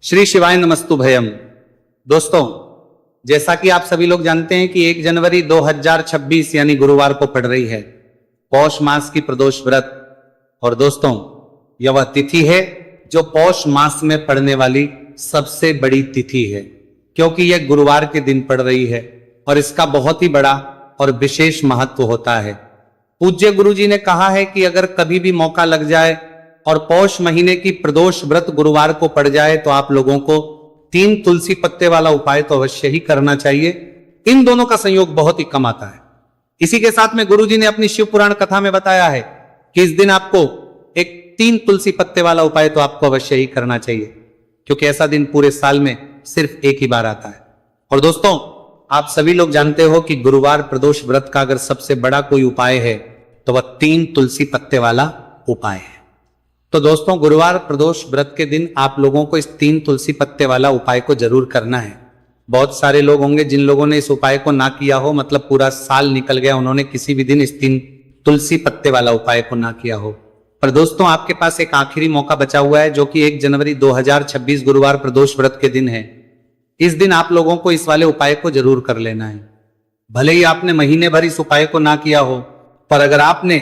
श्री शिवाय नमस्तुभयम। दोस्तों, जैसा कि आप सभी लोग जानते हैं कि 1 जनवरी 2026 यानी गुरुवार को पड़ रही है पौष मास की प्रदोष व्रत। और दोस्तों, यह वह तिथि है जो पौष मास में पड़ने वाली सबसे बड़ी तिथि है, क्योंकि यह गुरुवार के दिन पड़ रही है और इसका बहुत ही बड़ा और विशेष महत्व होता है। पूज्य गुरु जी ने कहा है कि अगर कभी भी मौका लग जाए और पौष महीने की प्रदोष व्रत गुरुवार को पड़ जाए तो आप लोगों को 3 तुलसी पत्ते वाला उपाय तो अवश्य ही करना चाहिए। इन दोनों का संयोग बहुत ही कम आता है। इसी के साथ में गुरु जी ने अपनी शिव पुराण कथा में बताया है कि इस दिन आपको एक 3 तुलसी पत्ते वाला उपाय तो आपको अवश्य ही करना चाहिए, क्योंकि ऐसा दिन पूरे साल में सिर्फ एक ही बार आता है। और दोस्तों, आप सभी लोग जानते हो कि गुरुवार प्रदोष व्रत का अगर सबसे बड़ा कोई उपाय है तो वह 3 तुलसी पत्ते वाला उपाय है। तो दोस्तों, गुरुवार प्रदोष व्रत के दिन आप लोगों को इस 3 तुलसी पत्ते वाला उपाय को जरूर करना है। बहुत सारे लोग होंगे जिन लोगों ने इस उपाय को ना किया हो, मतलब पूरा साल निकल गया, उन्होंने किसी भी दिन इस 3 तुलसी पत्ते वाला उपाय को ना किया हो। पर दोस्तों, आपके पास एक आखिरी मौका बचा हुआ है, जो कि 1 जनवरी 2026 गुरुवार प्रदोष व्रत के दिन है। इस दिन आप लोगों को इस वाले उपाय को जरूर कर लेना है। भले ही आपने महीने भर इस उपाय को ना किया हो, पर अगर आपने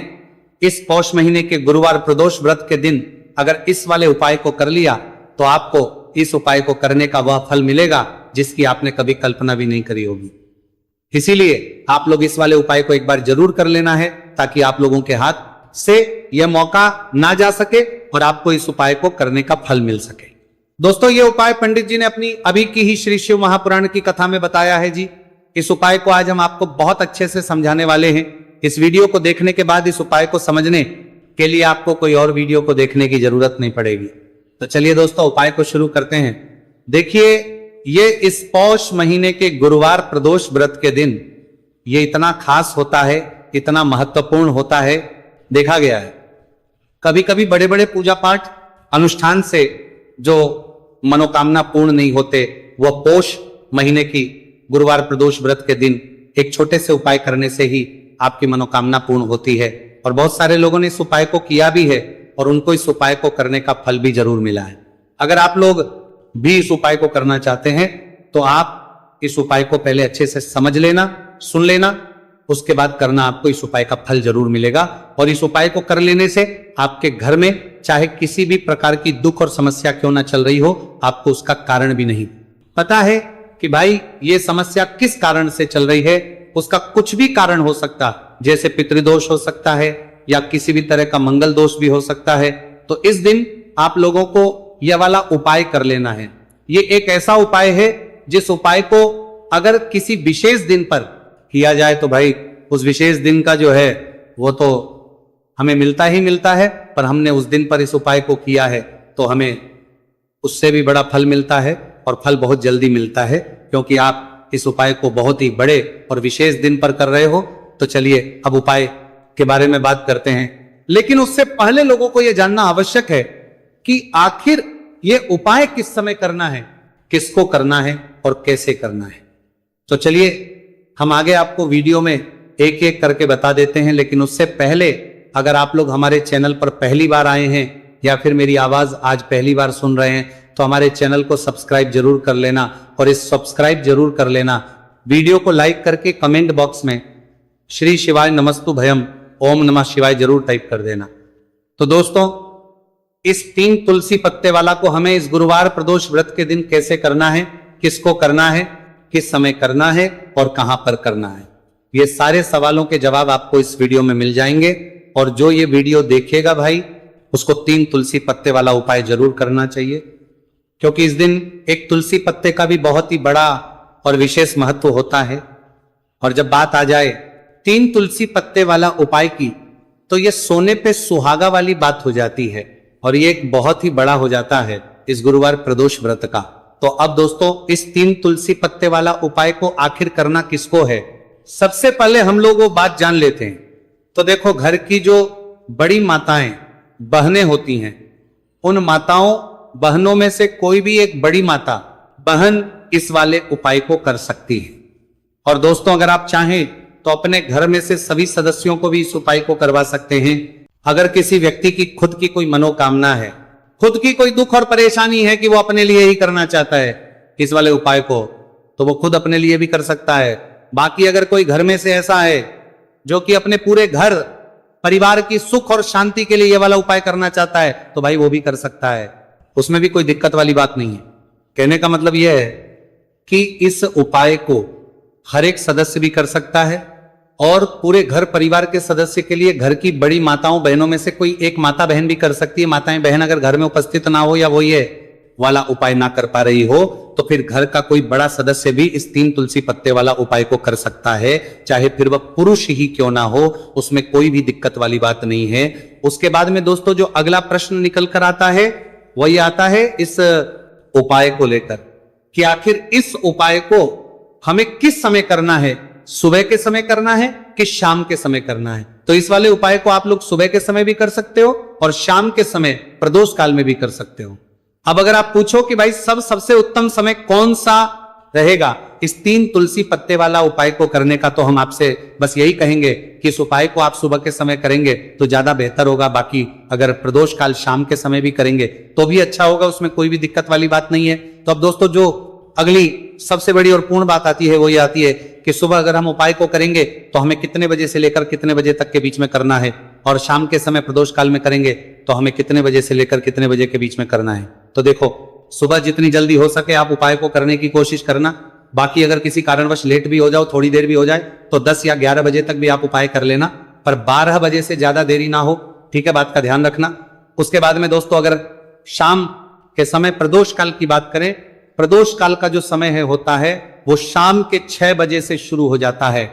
इस पौष महीने के गुरुवार प्रदोष व्रत के दिन अगर इस वाले उपाय को कर लिया तो आपको इस उपाय को करने का वह फल मिलेगा जिसकी आपने कभी कल्पना भी नहीं करी होगी। इसीलिए आप लोग इस वाले उपाय को एक बार जरूर कर लेना है, ताकि आप लोगों के हाथ से यह मौका ना जा सके और आपको इस उपाय को करने का फल मिल सके। दोस्तों, यह उपाय पंडित जी ने अपनी अभी की ही श्री शिव महापुराण की कथा में बताया है जी। इस उपाय को आज हम आपको बहुत अच्छे से समझाने वाले हैं। इस वीडियो को देखने के बाद इस उपाय को समझने के लिए आपको कोई और वीडियो को देखने की जरूरत नहीं पड़ेगी। तो चलिए दोस्तों, उपाय को शुरू करते हैं। देखिए, ये इस पौष महीने के गुरुवार प्रदोष व्रत के दिन ये इतना खास होता है, इतना महत्वपूर्ण होता है। देखा गया है कभी कभी बड़े बड़े पूजा पाठ अनुष्ठान से जो मनोकामना पूर्ण नहीं होते, वह पौष महीने की गुरुवार प्रदोष व्रत के दिन एक छोटे से उपाय करने से ही आपकी मनोकामना पूर्ण होती है। और बहुत सारे लोगों ने इस उपाय को किया भी है और उनको इस उपाय को करने का फल भी जरूर मिला है। अगर आप लोग भी इस उपाय को करना चाहते हैं तो आप इस उपाय को पहले अच्छे से समझ लेना, सुन लेना, उसके बाद करना, आपको इस उपाय का फल जरूर मिलेगा। और इस उपाय को कर लेने से आपके घर में चाहे किसी भी प्रकार की दुख और समस्या क्यों ना चल रही हो, आपको उसका कारण भी नहीं पता है कि भाई ये समस्या किस कारण से चल रही है। उसका कुछ भी कारण हो सकता, जैसे पितृदोष हो सकता है या किसी भी तरह का मंगल दोष भी हो सकता है। तो इस दिन आप लोगों को यह वाला उपाय कर लेना है। ये एक ऐसा उपाय है जिस उपाय को अगर किसी विशेष दिन पर किया जाए तो भाई उस विशेष दिन का जो है वो तो हमें मिलता ही मिलता है, पर हमने उस दिन पर इस उपाय को किया है तो हमें उससे भी बड़ा फल मिलता है और फल बहुत जल्दी मिलता है, क्योंकि आप इस उपाय को बहुत ही बड़े और विशेष दिन पर कर रहे हो। तो चलिए अब उपाय के बारे में बात करते हैं, लेकिन उससे पहले लोगों को यह जानना आवश्यक है कि आखिर यह उपाय किस समय करना है, किसको करना है और कैसे करना है। तो चलिए हम आगे आपको वीडियो में एक एक करके बता देते हैं। लेकिन उससे पहले अगर आप लोग हमारे चैनल पर पहली बार आए हैं या फिर मेरी आवाज आज पहली बार सुन रहे हैं तो हमारे चैनल को सब्सक्राइब जरूर कर लेना और इस सब्सक्राइब जरूर कर लेना। वीडियो को लाइक करके कमेंट बॉक्स में श्री शिवाय नमस्तुभयम ओम नमः शिवाय जरूर टाइप कर देना। तो दोस्तों, इस 3 तुलसी पत्ते वाला को हमें इस गुरुवार प्रदोष व्रत के दिन कैसे करना है, किसको करना है, किस समय करना है और कहां पर करना है, ये सारे सवालों के जवाब आपको इस वीडियो में मिल जाएंगे। और जो ये वीडियो देखेगा भाई, उसको 3 तुलसी पत्ते वाला उपाय जरूर करना चाहिए, क्योंकि इस दिन एक तुलसी पत्ते का भी बहुत ही बड़ा और विशेष महत्व होता है। और जब बात आ जाए 3 तुलसी पत्ते वाला उपाय की, तो यह सोने पे सुहागा वाली बात हो जाती है और ये एक बहुत ही बड़ा हो जाता है इस गुरुवार प्रदोष व्रत का। तो अब दोस्तों, इस 3 तुलसी पत्ते वाला उपाय को आखिर करना किसको है, सबसे पहले हम लोग वो बात जान लेते हैं। तो देखो, घर की जो बड़ी माताएं बहनें होती हैं, उन माताओं बहनों में से कोई भी एक बड़ी माता बहन इस वाले उपाय को कर सकती है। और दोस्तों, अगर आप चाहें तो अपने घर में से सभी सदस्यों को भी इस उपाय को करवा सकते हैं। अगर किसी व्यक्ति की खुद की कोई मनोकामना है खुद की कोई दुख और परेशानी है कि वो अपने लिए ही करना चाहता है इस वाले उपाय को, तो वो खुद अपने लिए भी कर सकता है। बाकी अगर कोई घर में से ऐसा है जो कि अपने पूरे घर परिवार की सुख और शांति के लिए ये वाला उपाय करना चाहता है, तो भाई वो भी कर सकता है, उसमें भी कोई दिक्कत वाली बात नहीं है। कहने का मतलब यह है कि इस उपाय को हर एक सदस्य भी कर सकता है और पूरे घर परिवार के सदस्य के लिए घर की बड़ी माताओं बहनों में से कोई एक माता बहन भी कर सकती है। माताएं बहन अगर घर में उपस्थित ना हो या वो ये वाला उपाय ना कर पा रही हो, तो फिर घर का कोई बड़ा सदस्य भी इस 3 तुलसी पत्ते वाला उपाय को कर सकता है, चाहे फिर वह पुरुष ही क्यों ना हो, उसमें कोई भी दिक्कत वाली बात नहीं है। उसके बाद में दोस्तों जो अगला प्रश्न निकल कर आता है वही आता है इस उपाय को लेकर कि आखिर इस उपाय को हमें किस समय करना है, सुबह के समय करना है कि शाम के समय करना है। तो इस वाले उपाय को आप लोग सुबह के समय भी कर सकते हो और शाम के समय प्रदोष काल में भी कर सकते हो। अब अगर आप पूछो कि भाई सबसे उत्तम समय कौन सा रहेगा इस 3 तुलसी पत्ते वाला उपाय को करने का, तो हम आपसे बस यही कहेंगे कि इस उपाय को आप सुबह के समय करेंगे तो ज्यादा बेहतर होगा। बाकी अगर प्रदोष काल शाम के समय भी करेंगे तो भी अच्छा होगा, उसमें कोई भी दिक्कत वाली बात नहीं है। तो अब दोस्तों जो अगली सबसे बड़ी और पूर्ण बात आती है वो ये आती है कि सुबह अगर हम उपाय को करेंगे तो हमें कितने बजे से लेकर कितने बजे तक के बीच में करना है, और शाम के समय प्रदोष काल में करेंगे तो हमें कितने बजे से लेकर कितने बजे के बीच में करना है। तो देखो, सुबह जितनी जल्दी हो सके आप उपाय को करने की कोशिश करना। बाकी अगर किसी कारणवश लेट भी हो जाओ, थोड़ी देर भी हो जाए, तो 10 या 11 बजे तक भी आप उपाय कर लेना, पर 12 बजे से ज्यादा देरी ना हो, ठीक है, बात का ध्यान रखना। उसके बाद में दोस्तों अगर शाम के समय प्रदोष काल की बात करें, प्रदोष काल का जो समय है होता है वो शाम के 6 बजे से शुरू हो जाता है।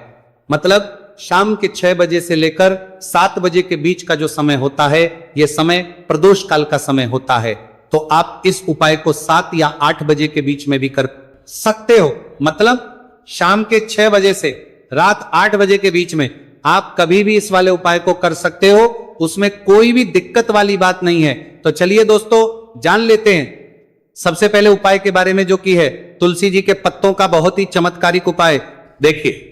मतलब शाम के 6 बजे से लेकर 7 बजे के बीच का जो समय होता है, यह समय प्रदोष काल का समय होता है। तो आप इस उपाय को 7 या 8 बजे के बीच में भी कर सकते हो। मतलब शाम के 6 बजे से रात 8 बजे के बीच में आप कभी भी इस वाले उपाय को कर सकते हो, उसमें कोई भी दिक्कत वाली बात नहीं है। तो चलिए दोस्तों जान लेते हैं सबसे पहले उपाय के बारे में, जो कि है तुलसी जी के पत्तों का बहुत ही चमत्कारिक उपाय। देखिए,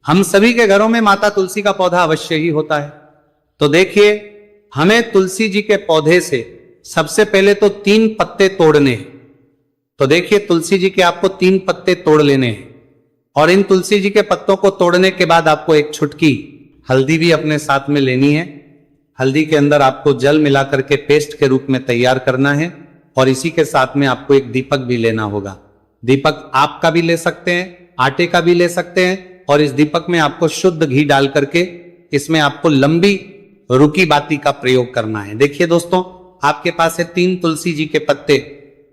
हम सभी के घरों में माता तुलसी का पौधा अवश्य ही होता है। तो देखिए, हमें तुलसी जी के पौधे से सबसे पहले तो 3 पत्ते तोड़ने हैं। तो देखिए, तुलसी जी के आपको 3 पत्ते तोड़ लेने हैं, और इन तुलसी जी के पत्तों को तोड़ने के बाद आपको एक छुटकी हल्दी भी अपने साथ में लेनी है। हल्दी के अंदर आपको जल मिला करके पेस्ट के रूप में तैयार करना है, और इसी के साथ में आपको एक दीपक भी लेना होगा। दीपक आपका भी ले सकते हैं, आटे का भी ले सकते हैं, और इस दीपक में आपको शुद्ध घी डाल करके इसमें आपको लंबी रुकी बाती का प्रयोग करना है। देखिए दोस्तों, आपके पास है 3 तुलसी जी के पत्ते।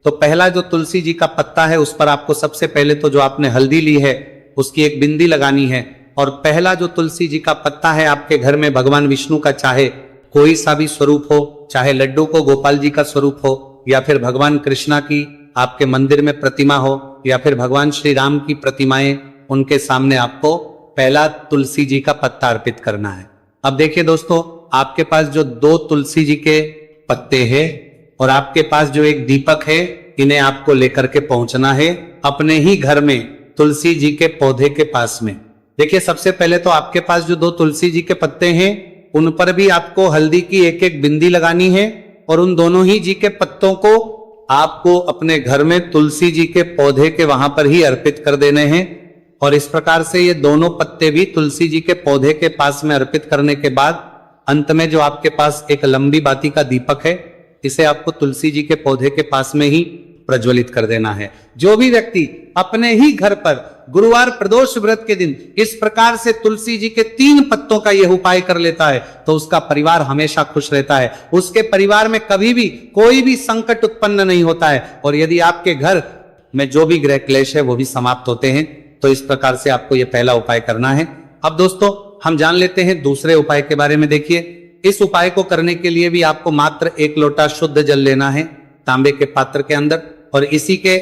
तो पहला जो तुलसी जी का पत्ता है उस पर आपको सबसे पहले तो जो आपने हल्दी ली है उसकी एक बिंदी लगानी है, और पहला जो तुलसी जी का पत्ता है आपके घर में भगवान विष्णु का चाहे कोई सा भी स्वरूप हो, चाहे लड्डू को गोपाल जी का स्वरूप हो, या फिर भगवान कृष्णा की आपके मंदिर में प्रतिमा हो, या फिर भगवान श्री राम की प्रतिमाएं, उनके सामने आपको पहला तुलसी जी का पत्ता अर्पित करना है। अब देखिए दोस्तों, आपके पास जो 2 तुलसी जी के पत्ते हैं और आपके पास जो एक दीपक है, इन्हें आपको लेकर के पहुंचना है अपने ही घर में तुलसी जी के पौधे के पास में। देखिए, सबसे पहले तो आपके पास जो 2 तुलसी जी के पत्ते हैं उन पर भी आपको हल्दी की एक एक बिंदी लगानी है, और उन दोनों ही जी के पत्तों को आपको अपने घर में तुलसी जी के पौधे के वहां पर ही अर्पित कर देने हैं। और इस प्रकार से ये दोनों पत्ते भी तुलसी जी के पौधे के पास में अर्पित करने के बाद अंत में जो आपके पास एक लंबी बाती का दीपक है, इसे आपको तुलसी जी के पौधे के पास में ही प्रज्वलित कर देना है। जो भी व्यक्ति अपने ही घर पर गुरुवार प्रदोष व्रत के दिन इस प्रकार से तुलसी जी के 3 पत्तों का यह उपाय कर लेता है तो उसका परिवार हमेशा खुश रहता है, उसके परिवार में कभी भी कोई भी संकट उत्पन्न नहीं होता है, और यदि आपके घर में जो भी ग्रह क्लेश है वो भी समाप्त होते हैं। तो इस प्रकार से आपको यह पहला उपाय करना है। अब दोस्तों हम जान लेते हैं दूसरे उपाय के बारे में। देखिए, इस उपाय को करने के लिए भी आपको मात्र 1 लोटा शुद्ध जल लेना है तांबे के पात्र के अंदर, और इसी के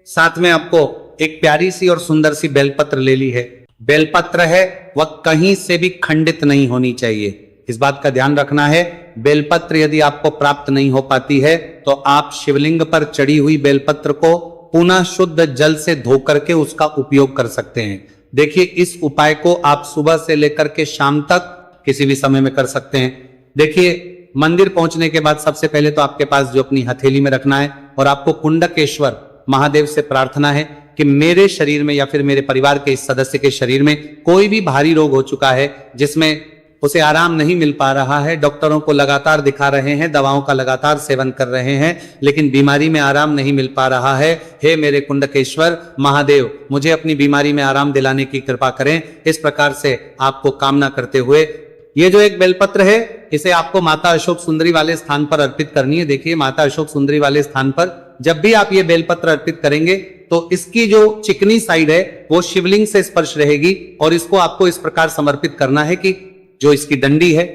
साथ में आपको एक प्यारी सी और सुंदर सी बेलपत्र ले ली है। बेलपत्र है वह कहीं से भी खंडित नहीं होनी चाहिए, इस बात का ध्यान रखना है। बेलपत्र यदि आपको प्राप्त नहीं हो पाती है तो आप शिवलिंग पर चढ़ी हुई बेलपत्र को पुनः शुद्ध जल से धो करके उसका उपयोग कर सकते हैं। देखिए, इस उपाय को आप सुबह से लेकर के शाम तक किसी भी समय में कर सकते हैं। देखिए, मंदिर पहुंचने के बाद सबसे पहले तो आपके पास जो अपनी हथेली में रखना है और आपको कुंडकेश्वर महादेव से प्रार्थना है कि मेरे शरीर में या फिर मेरे परिवार के इस सदस्य के शरीर में कोई भी भारी रोग हो चुका है जिसमें उसे आराम नहीं मिल पा रहा है, डॉक्टरों को लगातार दिखा रहे हैं, दवाओं का लगातार सेवन कर रहे हैं, लेकिन बीमारी में आराम नहीं मिल पा रहा है। हे मेरे कुंडकेश्वर महादेव, मुझे अपनी बीमारी में आराम दिलाने की कृपा करें। इस प्रकार से आपको कामना करते हुए ये जो एक बेलपत्र है इसे आपको माता अशोक सुंदरी वाले स्थान पर अर्पित करनी है। देखिए, माता अशोक सुंदरी वाले स्थान पर जब भी आप ये बेलपत्र अर्पित करेंगे तो इसकी जो चिकनी साइड है वो शिवलिंग से स्पर्श रहेगी और इसको आपको इस प्रकार समर्पित करना है कि जो इसकी डंडी है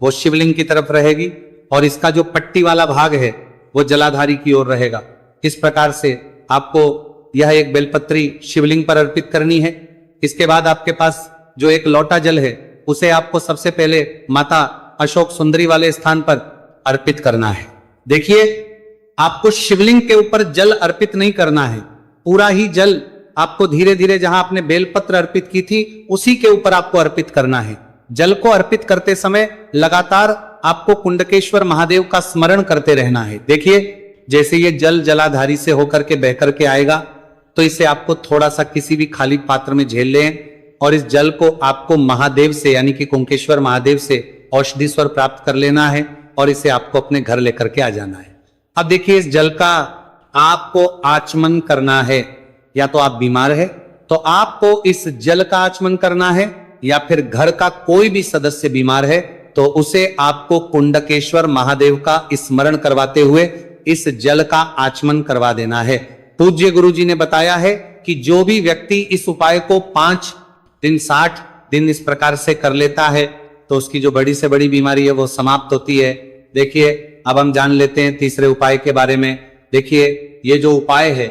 वो शिवलिंग की तरफ रहेगी और इसका जो पट्टी वाला भाग है वो जलाधारी की ओर रहेगा। इस प्रकार से आपको यह एक बेलपत्री शिवलिंग पर अर्पित करनी है। इसके बाद आपके पास जो एक लोटा जल है उसे आपको सबसे पहले माता अशोक सुंदरी वाले स्थान पर अर्पित करना है। देखिए, आपको शिवलिंग के ऊपर जल अर्पित नहीं करना है, पूरा ही जल आपको धीरे धीरे जहां आपने बेलपत्र अर्पित की थी उसी के ऊपर आपको अर्पित करना है। जल को अर्पित करते समय लगातार आपको कुंडकेश्वर महादेव का स्मरण करते रहना है। देखिए, जैसे ये जल जलाधारी से होकर के बह करके आएगा तो इसे आपको थोड़ा सा किसी भी खाली पात्र में झेल लें और इस जल को आपको महादेव से यानी कि कुंकेश्वर महादेव से औषधि स्वर प्राप्त कर लेना है और इसे आपको अपने घर लेकर के आ जाना है। अब देखिए, इस जल का आपको आचमन करना है। या तो आप बीमार है तो आपको इस जल का आचमन करना है, या फिर घर का कोई भी सदस्य बीमार है तो उसे आपको कुंडकेश्वर महादेव का स्मरण करवाते हुए इस जल का आचमन करवा देना है। पूज्य गुरुजी ने बताया है कि जो भी व्यक्ति इस उपाय को 5 दिन 60 दिन इस प्रकार से कर लेता है तो उसकी जो बड़ी से बड़ी बीमारी है वो समाप्त होती है। देखिए, अब हम जान लेते हैं तीसरे उपाय के बारे में। देखिए, ये जो उपाय है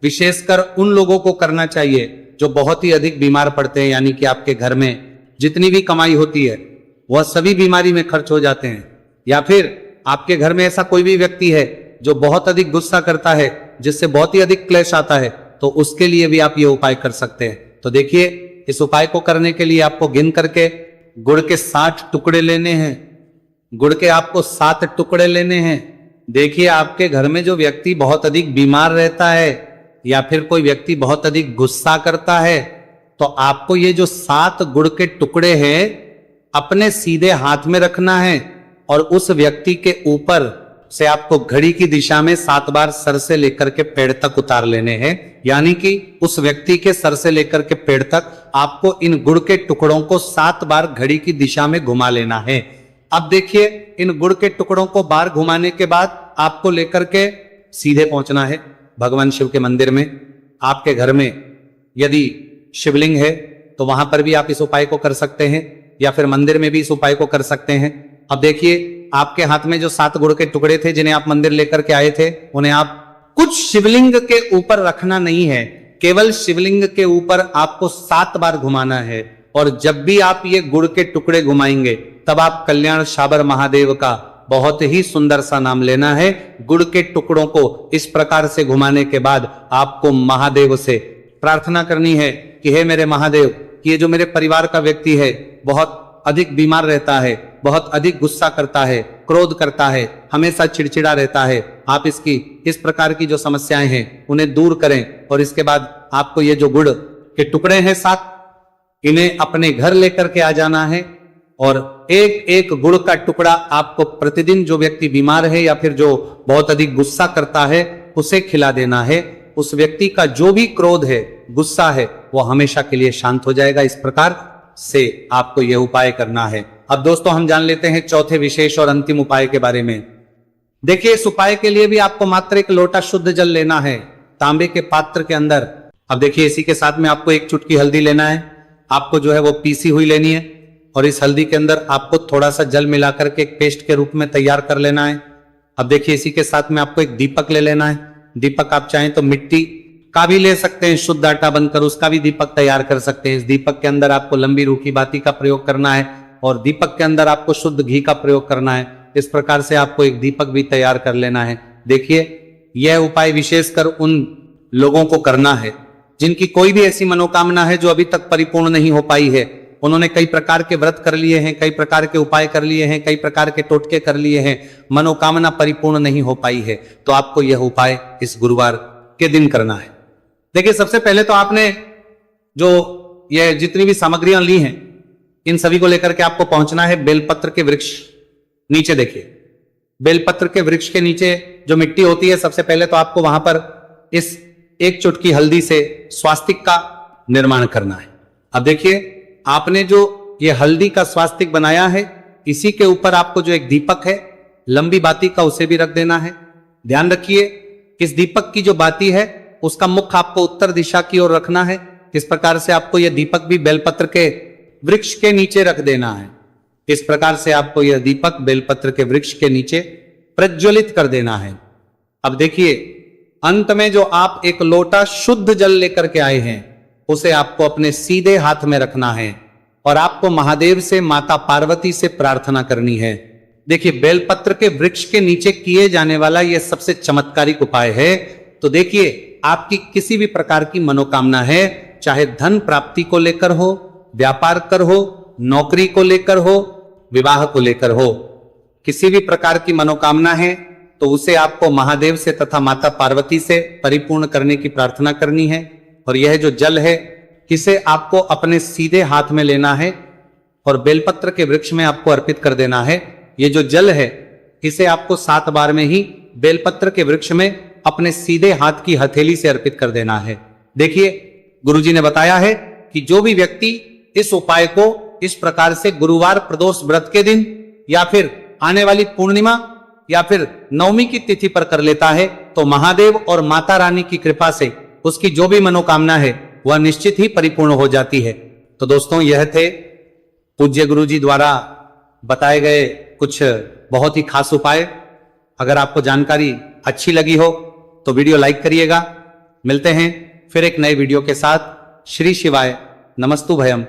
विशेषकर उन लोगों को करना चाहिए जो बहुत ही अधिक बीमार पड़ते हैं, यानी कि आपके घर में जितनी भी कमाई होती है वह सभी बीमारी में खर्च हो जाते हैं, या फिर आपके घर में ऐसा कोई भी व्यक्ति है जो बहुत अधिक गुस्सा करता है जिससे बहुत ही अधिक क्लेश आता है, तो उसके लिए भी आप ये उपाय कर सकते हैं। तो देखिए, इस उपाय को करने के लिए आपको गिन करके गुड़ के 60 टुकड़े लेने हैं। गुड़ के आपको 7 टुकड़े लेने हैं। देखिए, आपके घर में जो व्यक्ति बहुत अधिक बीमार रहता है या फिर कोई व्यक्ति बहुत अधिक गुस्सा करता है तो आपको ये जो 7 गुड़ के टुकड़े हैं अपने सीधे हाथ में रखना है और उस व्यक्ति के ऊपर से आपको घड़ी की दिशा में 7 बार सर से लेकर के पेड़ तक उतार लेने हैं। यानी कि उस व्यक्ति के सर से लेकर के पेड़ तक आपको इन गुड़ के टुकड़ों को 7 बार घड़ी की दिशा में घुमा लेना है। अब देखिए, इन गुड़ के टुकड़ों को बार घुमाने के बाद आपको लेकर के सीधे पहुंचना है भगवान शिव के मंदिर में। आपके घर में यदि शिवलिंग है तो वहां पर भी आप इस उपाय को कर सकते हैं, या फिर मंदिर में भी इस उपाय को कर सकते हैं। अब देखिए, आपके हाथ में जो 7 गुड़ के टुकड़े थे जिन्हें आप मंदिर लेकर के आए थे, उन्हें आप कुछ शिवलिंग के ऊपर रखना नहीं है, केवल शिवलिंग के ऊपर आपको 7 बार घुमाना है। और जब भी आप ये गुड़ के टुकड़े घुमाएंगे तब आप कल्याण शाबर महादेव का बहुत ही सुंदर सा नाम लेना है। गुड़ के टुकड़ों को इस प्रकार से घुमाने के बाद आपको महादेव से प्रार्थना करनी है कि हे मेरे महादेव, कि ये जो मेरे परिवार का व्यक्ति है बहुत अधिक बीमार रहता है, बहुत अधिक गुस्सा करता है, क्रोध करता है, हमेशा चिड़चिड़ा रहता है, आप इसकी इस प्रकार की जो समस्याएं हैं उन्हें दूर करें। और इसके बाद आपको ये जो गुड़ के टुकड़े हैं 7, इन्हें अपने घर लेकर के आ जाना है और एक एक गुड़ का टुकड़ा आपको प्रतिदिन जो व्यक्ति बीमार है या फिर जो बहुत अधिक गुस्सा करता है उसे खिला देना है। उस व्यक्ति का जो भी क्रोध है, गुस्सा है, वो हमेशा के लिए शांत हो जाएगा। इस प्रकार से आपको यह उपाय करना है। अब दोस्तों, हम जान लेते हैं चौथे विशेष और अंतिम उपाय के बारे में। देखिए, इस उपाय के लिए भी आपको मात्र एक लोटा शुद्ध जल लेना है तांबे के पात्र के अंदर। अब देखिए, इसी के साथ में आपको एक चुटकी हल्दी लेना है, आपको जो है वो पीसी हुई लेनी है और इस हल्दी के अंदर आपको थोड़ा सा जल मिला करके एक पेस्ट के रूप में तैयार कर लेना है। अब देखिए, इसी के साथ में आपको एक दीपक ले लेना है। दीपक आप चाहें तो मिट्टी का भी ले सकते हैं, शुद्ध आटा बनकर उसका भी दीपक तैयार कर सकते हैं। इस दीपक के अंदर आपको लंबी रूखी बाती का प्रयोग करना है और दीपक के अंदर आपको शुद्ध घी का प्रयोग करना है। इस प्रकार से आपको एक दीपक भी तैयार कर लेना है। देखिए, यह उपाय विशेषकर उन लोगों को करना है जिनकी कोई भी ऐसी मनोकामना है जो अभी तक परिपूर्ण नहीं हो पाई है, उन्होंने कई प्रकार के व्रत कर लिए हैं, कई प्रकार के उपाय कर लिए हैं, कई प्रकार के टोटके कर लिए हैं, मनोकामना परिपूर्ण नहीं हो पाई है, तो आपको यह उपाय इस गुरुवार के दिन करना है। देखिए, सबसे पहले तो आपने जो ये जितनी भी सामग्रियां ली हैं, इन सभी को लेकर के आपको पहुंचना है बेलपत्र के वृक्ष नीचे। देखिए, बेलपत्र के वृक्ष के नीचे जो मिट्टी होती है, सबसे पहले तो आपको वहां पर इस 1 चुटकी हल्दी से स्वास्तिक का निर्माण करना है। अब देखिए, आपने जो ये हल्दी का स्वास्तिक बनाया है, इसी के ऊपर आपको जो एक दीपक है लंबी बाती का, उसे भी रख देना है। ध्यान रखिए, इस दीपक की जो बाती है उसका मुख आपको उत्तर दिशा की ओर रखना है। इस प्रकार से आपको यह दीपक भी बेलपत्र के वृक्ष के नीचे रख देना है। इस प्रकार से आपको यह दीपक बेलपत्र के वृक्ष के नीचे प्रज्वलित कर देना है। अब देखिए, अंत में जो आप एक लोटा शुद्ध जल लेकर के आए हैं, उसे आपको अपने सीधे हाथ में रखना है और आपको महादेव से, माता पार्वती से प्रार्थना करनी है। देखिए, बेलपत्र के वृक्ष के नीचे किए जाने वाला यह सबसे चमत्कारिक उपाय है। तो देखिए, आपकी किसी भी प्रकार की मनोकामना है, चाहे धन प्राप्ति को लेकर हो, व्यापार कर हो, नौकरी को लेकर हो, विवाह को लेकर हो, किसी भी प्रकार की मनोकामना है, तो उसे आपको महादेव से तथा माता पार्वती से परिपूर्ण करने की प्रार्थना करनी है। और यह जो जल है, इसे आपको अपने सीधे हाथ में लेना है और बेलपत्र के वृक्ष में आपको अर्पित कर देना है। ये जो जल है, इसे आपको 7 बार में ही बेलपत्र के वृक्ष में अपने सीधे हाथ की हथेली से अर्पित कर देना है। देखिए, गुरुजी ने बताया है कि जो भी व्यक्ति इस उपाय को इस प्रकार से गुरुवार प्रदोष व्रत के दिन या फिर आने वाली पूर्णिमा या फिर नवमी की तिथि पर कर लेता है, तो महादेव और माता रानी की कृपा से उसकी जो भी मनोकामना है वह निश्चित ही परिपूर्ण हो जाती है। तो दोस्तों, यह थे पूज्य गुरुजी द्वारा बताए गए कुछ बहुत ही खास उपाय। अगर आपको जानकारी अच्छी लगी हो तो वीडियो लाइक करिएगा। मिलते हैं फिर एक नए वीडियो के साथ। श्री शिवाय नमस्तु भयम।